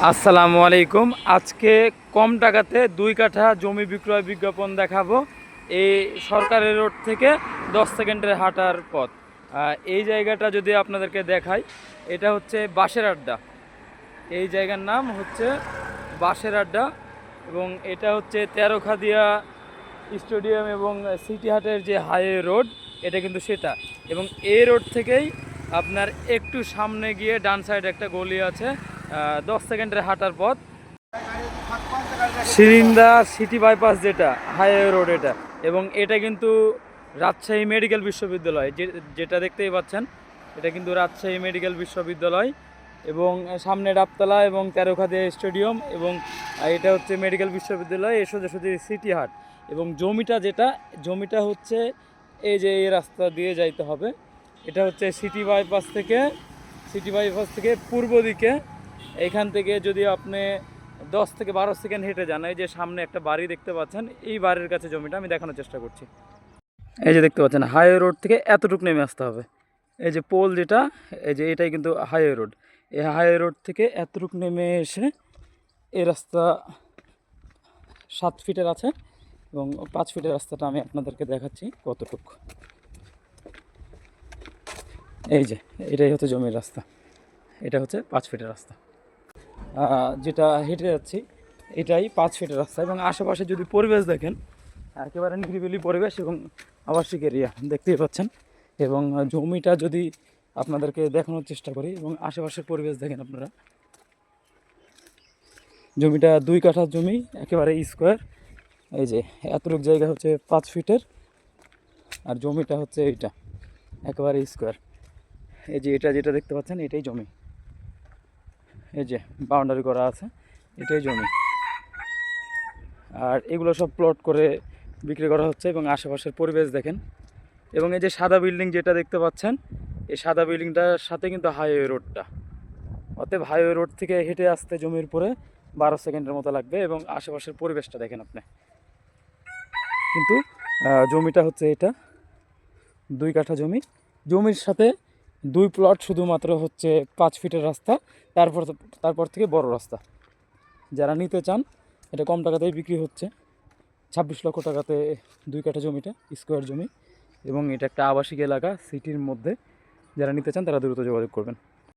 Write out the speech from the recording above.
আসসালামু আলাইকুম। আজকে কম টাকাতে 2 কাঠা জমি বিক্রয় বিজ্ঞাপন দেখাবো। এই সরকারের রোড থেকে 10 সেকেন্ডের হাঁটার পথ। এই জায়গাটা যদি আপনাদেরকে দেখাই, এটা হচ্ছে বাঁশের আড্ডা। এই জায়গার নাম হচ্ছে বাঁশের আড্ডা এবং এটা হচ্ছে তেরোখাদিয়া স্টেডিয়াম এবং সিটি হাটের যে হাইওয়ে রোড, এটা কিন্তু সেটা। এবং এই রোড থেকেই আপনার একটু সামনে গিয়ে ডান সাইডে একটা গলি আছে, 10 সেকেন্ডের হাঁটার পথ। সিরিন্দা সিটি বাইপাস যেটা হাইওয়ে রোড এটা, এবং এটা কিন্তু রাজশাহী মেডিকেল বিশ্ববিদ্যালয়, যেটা দেখতেই পাচ্ছেন, এটা কিন্তু রাজশাহী মেডিকেল বিশ্ববিদ্যালয়। এবং সামনে ডাবতলা এবং তেরোখাদিয়া স্টেডিয়াম, এবং এটা হচ্ছে মেডিকেল বিশ্ববিদ্যালয়, এ সোজাসুজি সিটি হাট। এবং জমিটা হচ্ছে এই যে এই রাস্তা দিয়ে যাইতে হবে। এটা হচ্ছে সিটি বাইপাস থেকে পূর্ব দিকে। এখান থেকে যদি আপনি 10 থেকে 12 সেকেন্ড হেঁটে যান, এই যে সামনে একটা বাড়ি দেখতে পাচ্ছেন, এই বাড়ির কাছে জমিটা আমি দেখানোর চেষ্টা করছি। এই যে দেখতে পাচ্ছেন, হাইওয়ে রোড থেকে এতটুকু নেমে আসতে হবে। এই যে পোল যেটা, এই যে এটাই কিন্তু হাইওয়ে রোড। এই হাইওয়ে রোড থেকে এতটুকু নেমে এসে এই রাস্তা 7 ফিটের আছে, এবং 5 ফিটের রাস্তাটা আমি আপনাদেরকে দেখাচ্ছি কতটুকু। এই যে এটাই হচ্ছে জমির রাস্তা, এটা হচ্ছে 5 ফিটের রাস্তা। যেটা হেঁটে যাচ্ছি এটাই 5 ফিটের রাস্তা। এবং আশেপাশে যদি পরিবেশ দেখেন, একেবারে নিরিবিলি পরিবেশ এবং আবাসিক এরিয়া দেখতেই পাচ্ছেন। এবং জমিটা যদি আপনাদেরকে দেখানোর চেষ্টা করি এবং আশেপাশের পরিবেশ দেখেন আপনারা, জমিটা 2 কাঠা জমি, একেবারে স্কোয়ার। এই যে এতটুক জায়গা হচ্ছে 5 ফিটের, আর জমিটা হচ্ছে এইটা একেবারে স্কোয়ার। এই যে এটা যেটা দেখতে পাচ্ছেন, এটাই জমি। এই যে বাউন্ডারি করা আছে, এটাই জমি। আর এগুলো সব প্লট করে বিক্রি করা হচ্ছে। এবং আশেপাশের পরিবেশ দেখেন। এবং এই যে সাদা বিল্ডিং যেটা দেখতে পাচ্ছেন, এই সাদা বিল্ডিংটার সাথে কিন্তু হাইওয়ে রোডটা। অতএব হাইওয়ে রোড থেকে হেঁটে আসতে জমির পরে 12 সেকেন্ডের মতো লাগবে। এবং আশেপাশের পরিবেশটা দেখেন আপনি। কিন্তু জমিটা হচ্ছে এটা 2 কাঠা জমি। জমির সাথে 2 প্লট শুধুমাত্র হচ্ছে 5 ফিটের রাস্তা, তারপর থেকে বড় রাস্তা। যারা নিতে চান, এটা কম টাকাতেই বিক্রি হচ্ছে। 26 লক্ষ টাকাতে 2 কাঠা জমিটা, স্কোয়ার জমি। এবং এটা একটা আবাসিক এলাকা সিটির মধ্যে। যারা নিতে চান তারা দ্রুত যোগাযোগ করবেন।